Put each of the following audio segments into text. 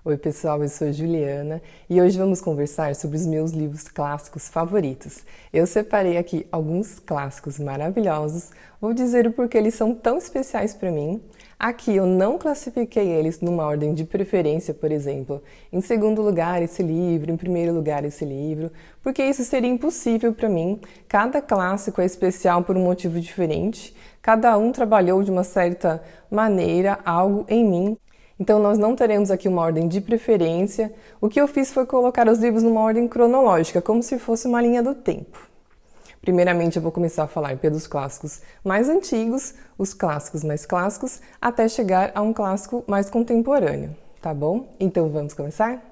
Oi pessoal, eu sou a Juliana e hoje vamos conversar sobre os meus livros clássicos favoritos. Eu separei aqui alguns clássicos maravilhosos, vou dizer o porquê eles são tão especiais para mim. Aqui eu não classifiquei eles numa ordem de preferência, por exemplo, em segundo lugar esse livro, em primeiro lugar esse livro, porque isso seria impossível para mim. Cada clássico é especial por um motivo diferente, cada um trabalhou de uma certa maneira algo em mim. Então nós não teremos aqui uma ordem de preferência. O que eu fiz foi colocar os livros numa ordem cronológica, como se fosse uma linha do tempo. Primeiramente eu vou começar a falar pelos clássicos mais antigos, os clássicos mais clássicos, até chegar a um clássico mais contemporâneo, tá bom? Então vamos começar?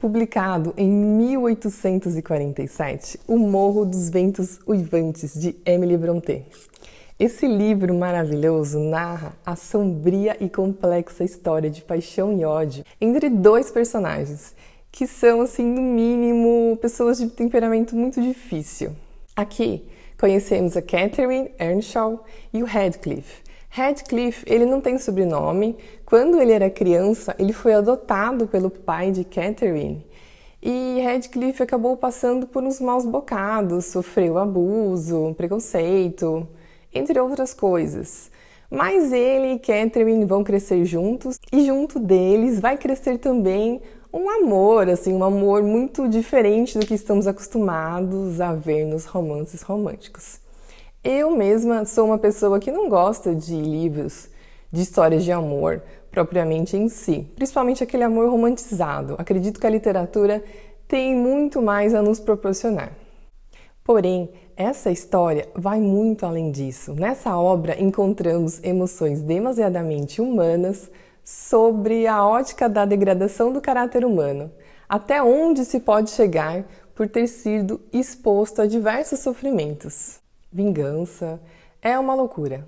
Publicado em 1847, O Morro dos Ventos Uivantes, de Emily Brontë. Esse livro maravilhoso narra a sombria e complexa história de paixão e ódio entre dois personagens, que são, assim, no mínimo, pessoas de temperamento muito difícil. Aqui conhecemos a Catherine Earnshaw e o Heathcliff. Heathcliff, ele não tem sobrenome. Quando ele era criança, ele foi adotado pelo pai de Catherine. E Heathcliff acabou passando por uns maus bocados, sofreu abuso, preconceito, entre outras coisas. Mas ele e Catherine vão crescer juntos e junto deles vai crescer também um amor, assim, um amor muito diferente do que estamos acostumados a ver nos romances românticos. Eu mesma sou uma pessoa que não gosta de livros de histórias de amor propriamente em si, principalmente aquele amor romantizado. Acredito que a literatura tem muito mais a nos proporcionar. Porém, essa história vai muito além disso. Nessa obra encontramos emoções demasiadamente humanas sobre a ótica da degradação do caráter humano, até onde se pode chegar por ter sido exposto a diversos sofrimentos. Vingança é uma loucura.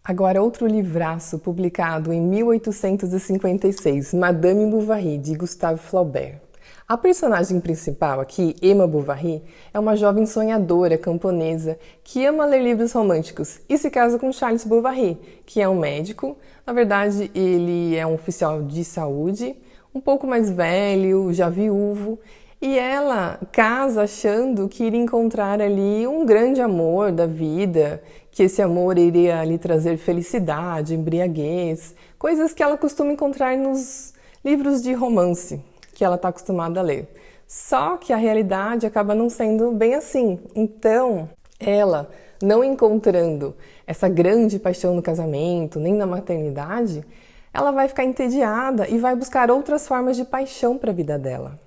Agora, outro livraço publicado em 1856, Madame Bovary, de Gustave Flaubert. A personagem principal aqui, Emma Bovary, é uma jovem sonhadora camponesa que ama ler livros românticos e se casa com Charles Bovary, que é um médico. Na verdade, ele é um oficial de saúde, um pouco mais velho, já viúvo, e ela casa achando que iria encontrar ali um grande amor da vida, que esse amor iria lhe trazer felicidade, embriaguez, coisas que ela costuma encontrar nos livros de romance que ela está acostumada a ler. Só que a realidade acaba não sendo bem assim. Então, ela, não encontrando essa grande paixão no casamento, nem na maternidade, ela vai ficar entediada e vai buscar outras formas de paixão para a vida dela.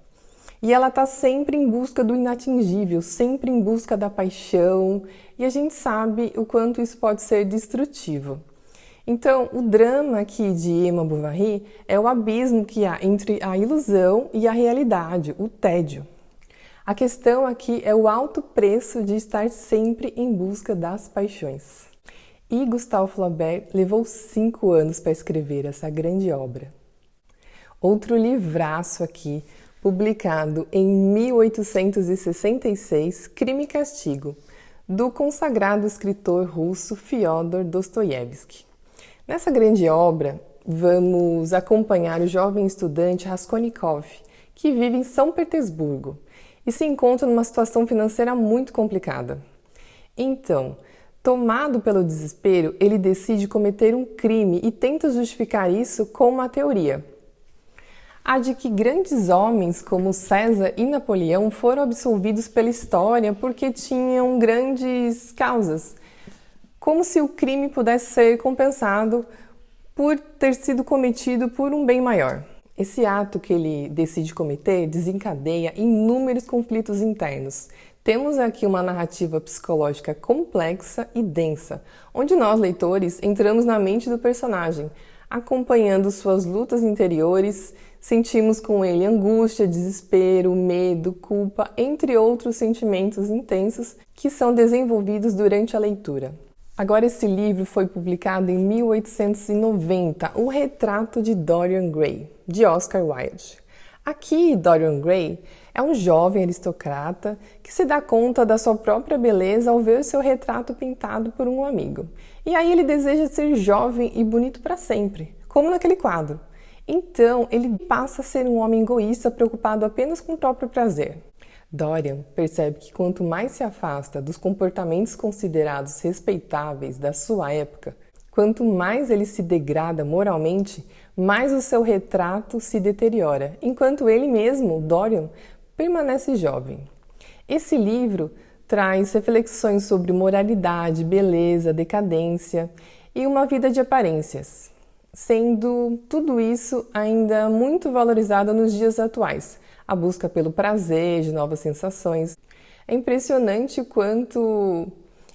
E ela está sempre em busca do inatingível, sempre em busca da paixão, e a gente sabe o quanto isso pode ser destrutivo. Então, o drama aqui de Emma Bovary é o abismo que há entre a ilusão e a realidade, o tédio. A questão aqui é o alto preço de estar sempre em busca das paixões. E Gustave Flaubert levou 5 anos para escrever essa grande obra. Outro livraço aqui, publicado em 1866, Crime e Castigo, do consagrado escritor russo Fyodor Dostoiévski. Nessa grande obra, vamos acompanhar o jovem estudante Raskolnikov, que vive em São Petersburgo e se encontra numa situação financeira muito complicada. Então, tomado pelo desespero, ele decide cometer um crime e tenta justificar isso com uma teoria. A de que grandes homens como César e Napoleão foram absolvidos pela história porque tinham grandes causas, como se o crime pudesse ser compensado por ter sido cometido por um bem maior. Esse ato que ele decide cometer desencadeia inúmeros conflitos internos. Temos aqui uma narrativa psicológica complexa e densa, onde nós, leitores, entramos na mente do personagem, acompanhando suas lutas interiores, sentimos com ele angústia, desespero, medo, culpa, entre outros sentimentos intensos que são desenvolvidos durante a leitura. Agora, esse livro foi publicado em 1890, O Retrato de Dorian Gray, de Oscar Wilde. Aqui, Dorian Gray é um jovem aristocrata que se dá conta da sua própria beleza ao ver seu retrato pintado por um amigo. E aí ele deseja ser jovem e bonito para sempre, como naquele quadro. Então, ele passa a ser um homem egoísta preocupado apenas com o próprio prazer. Dorian percebe que quanto mais se afasta dos comportamentos considerados respeitáveis da sua época, quanto mais ele se degrada moralmente, mais o seu retrato se deteriora, enquanto ele mesmo, Dorian, permanece jovem. Esse livro traz reflexões sobre moralidade, beleza, decadência e uma vida de aparências, sendo tudo isso ainda muito valorizado nos dias atuais. A busca pelo prazer, de novas sensações. É impressionante o quanto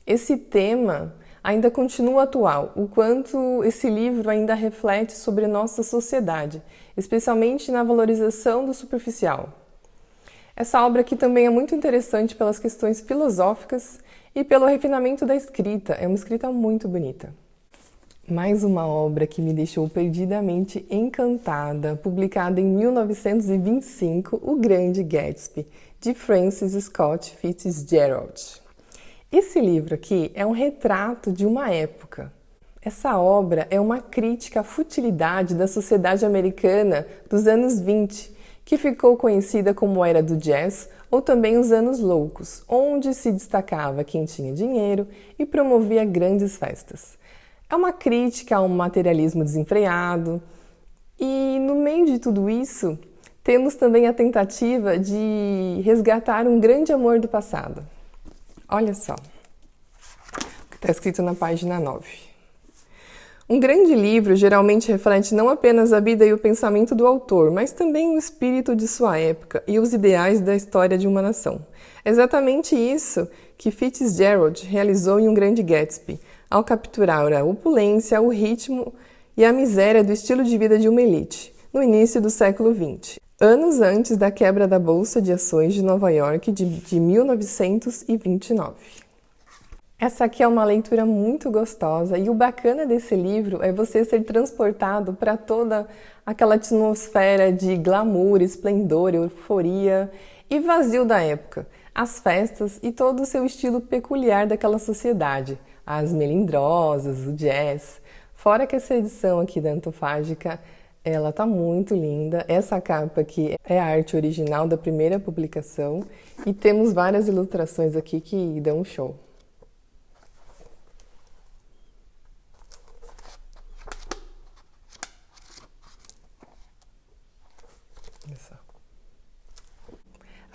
esse tema ainda continua atual, o quanto esse livro ainda reflete sobre nossa sociedade, especialmente na valorização do superficial. Essa obra aqui também é muito interessante pelas questões filosóficas e pelo refinamento da escrita. É uma escrita muito bonita. Mais uma obra que me deixou perdidamente encantada, publicada em 1925, O Grande Gatsby, de Francis Scott Fitzgerald. Esse livro aqui é um retrato de uma época. Essa obra é uma crítica à futilidade da sociedade americana dos anos 20, que ficou conhecida como Era do Jazz ou também os Anos Loucos, onde se destacava quem tinha dinheiro e promovia grandes festas. É uma crítica a um materialismo desenfreado e, no meio de tudo isso, temos também a tentativa de resgatar um grande amor do passado. Olha só o que está escrito na página 9. Um grande livro geralmente reflete não apenas a vida e o pensamento do autor, mas também o espírito de sua época e os ideais da história de uma nação. É exatamente isso que Fitzgerald realizou em Um Grande Gatsby, ao capturar a opulência, o ritmo e a miséria do estilo de vida de uma elite, no início do século XX, anos antes da quebra da Bolsa de Ações de Nova York de 1929. Essa aqui é uma leitura muito gostosa e o bacana desse livro é você ser transportado para toda aquela atmosfera de glamour, esplendor, euforia e vazio da época, as festas e todo o seu estilo peculiar daquela sociedade, as melindrosas, o jazz. Fora que essa edição aqui da Antofágica, ela tá muito linda. Essa capa aqui é a arte original da primeira publicação e temos várias ilustrações aqui que dão um show.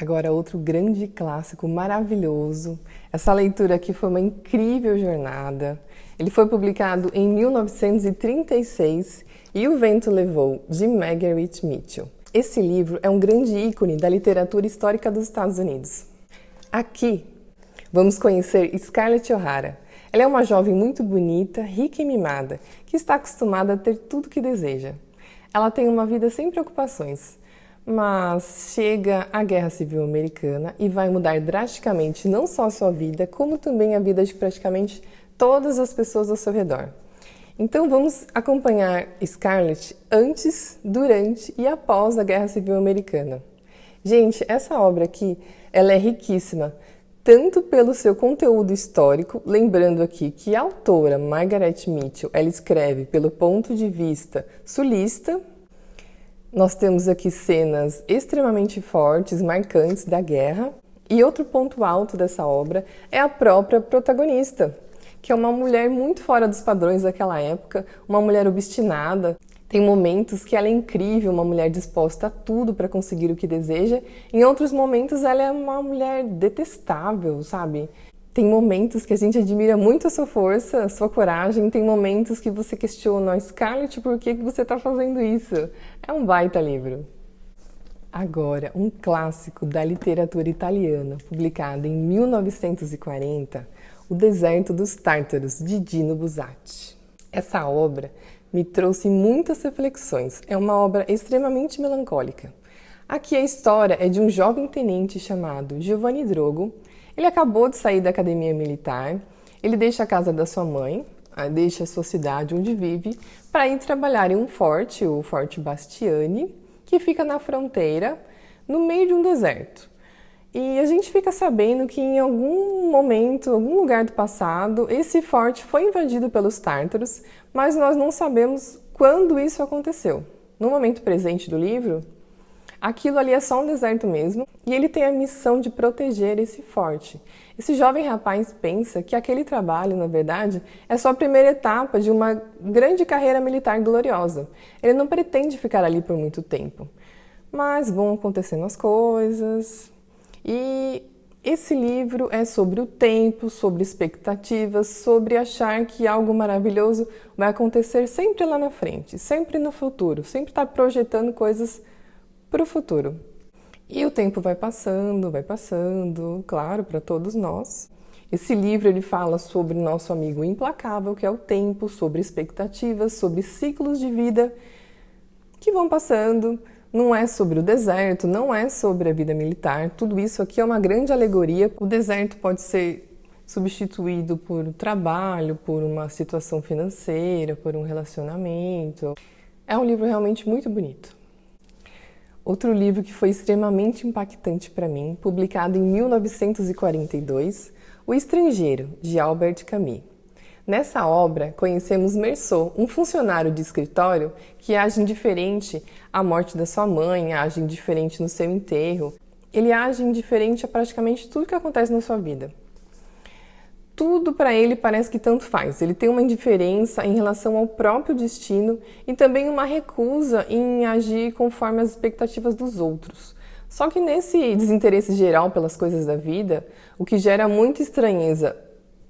Agora, outro grande clássico maravilhoso. Essa leitura aqui foi uma incrível jornada. Ele foi publicado em 1936 e O Vento Levou, de Margaret Mitchell. Esse livro é um grande ícone da literatura histórica dos Estados Unidos. Aqui, vamos conhecer Scarlett O'Hara. Ela é uma jovem muito bonita, rica e mimada, que está acostumada a ter tudo que deseja. Ela tem uma vida sem preocupações, mas chega a Guerra Civil Americana e vai mudar drasticamente não só a sua vida, como também a vida de praticamente todas as pessoas ao seu redor. Então vamos acompanhar Scarlett antes, durante e após a Guerra Civil Americana. Gente, essa obra aqui, ela é riquíssima, tanto pelo seu conteúdo histórico, lembrando aqui que a autora Margaret Mitchell, ela escreve pelo ponto de vista sulista. Nós temos aqui cenas extremamente fortes, marcantes da guerra. E outro ponto alto dessa obra é a própria protagonista, que é uma mulher muito fora dos padrões daquela época, uma mulher obstinada. Tem momentos que ela é incrível, uma mulher disposta a tudo para conseguir o que deseja. Em outros momentos ela é uma mulher detestável, sabe? Tem momentos que a gente admira muito a sua força, a sua coragem. Tem momentos que você questiona, Scarlett, por que você está fazendo isso? É um baita livro. Agora, um clássico da literatura italiana, publicado em 1940, O Deserto dos Tártaros, de Dino Buzzati. Essa obra me trouxe muitas reflexões. É uma obra extremamente melancólica. Aqui a história é de um jovem tenente chamado Giovanni Drogo. Ele acabou de sair da academia militar, ele deixa a casa da sua mãe, deixa a sua cidade onde vive, para ir trabalhar em um forte, o Forte Bastiani, que fica na fronteira, no meio de um deserto. E a gente fica sabendo que em algum momento, algum lugar do passado, esse forte foi invadido pelos tártaros, mas nós não sabemos quando isso aconteceu. no momento presente do livro, aquilo ali é só um deserto mesmo, e ele tem a missão de proteger esse forte. Esse jovem rapaz pensa que aquele trabalho, na verdade, é só a primeira etapa de uma grande carreira militar gloriosa. Ele não pretende ficar ali por muito tempo. Mas vão acontecendo as coisas, e esse livro é sobre o tempo, sobre expectativas, sobre achar que algo maravilhoso vai acontecer sempre lá na frente, sempre no futuro, sempre estar projetando coisas para o futuro. E o tempo vai passando, claro, para todos nós. Esse livro ele fala sobre nosso amigo implacável, que é o tempo, sobre expectativas, sobre ciclos de vida que vão passando. Não é sobre o deserto, não é sobre a vida militar. Tudo isso aqui é uma grande alegoria. O deserto pode ser substituído por trabalho, por uma situação financeira, por um relacionamento. É um livro realmente muito bonito. Outro livro que foi extremamente impactante para mim, publicado em 1942, O Estrangeiro, de Albert Camus. Nessa obra, conhecemos Meursault, um funcionário de escritório que age indiferente à morte da sua mãe, age indiferente no seu enterro. Ele age indiferente a praticamente tudo que acontece na sua vida. Tudo para ele parece que tanto faz. Ele tem uma indiferença em relação ao próprio destino e também uma recusa em agir conforme as expectativas dos outros. Só que nesse desinteresse geral pelas coisas da vida, o que gera muita estranheza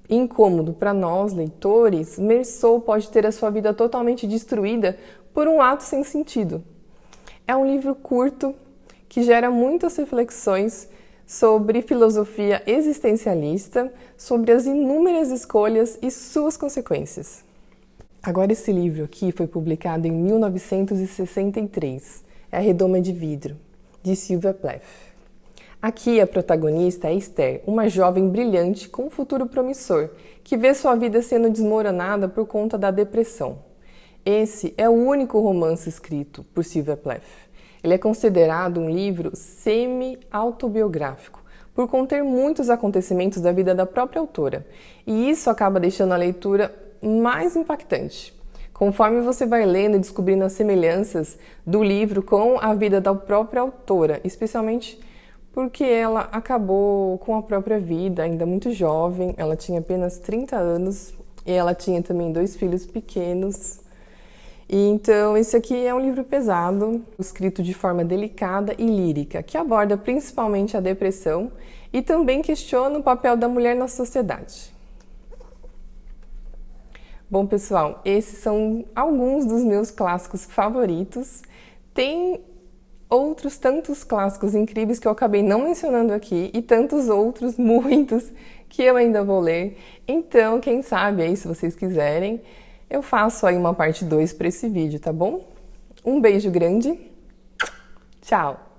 e incômodo para nós, leitores, Meursault pode ter a sua vida totalmente destruída por um ato sem sentido. É um livro curto que gera muitas reflexões sobre filosofia existencialista, sobre as inúmeras escolhas e suas consequências. Agora esse livro aqui foi publicado em 1963, é A Redoma de Vidro, de Sylvia Plath. Aqui a protagonista é Esther, uma jovem brilhante com um futuro promissor, que vê sua vida sendo desmoronada por conta da depressão. Esse é o único romance escrito por Sylvia Plath. Ele é considerado um livro semi-autobiográfico, por conter muitos acontecimentos da vida da própria autora, e isso acaba deixando a leitura mais impactante. Conforme você vai lendo e descobrindo as semelhanças do livro com a vida da própria autora, especialmente porque ela acabou com a própria vida, ainda muito jovem, ela tinha apenas 30 anos e ela tinha também 2 filhos pequenos. E então esse aqui é um livro pesado, escrito de forma delicada e lírica, que aborda principalmente a depressão e também questiona o papel da mulher na sociedade. Bom, pessoal, esses são alguns dos meus clássicos favoritos. Tem outros tantos clássicos incríveis que eu acabei não mencionando aqui e tantos outros, muitos, que eu ainda vou ler. Então, quem sabe aí, se vocês quiserem, eu faço aí uma parte 2 para esse vídeo, tá bom? Um beijo grande, tchau!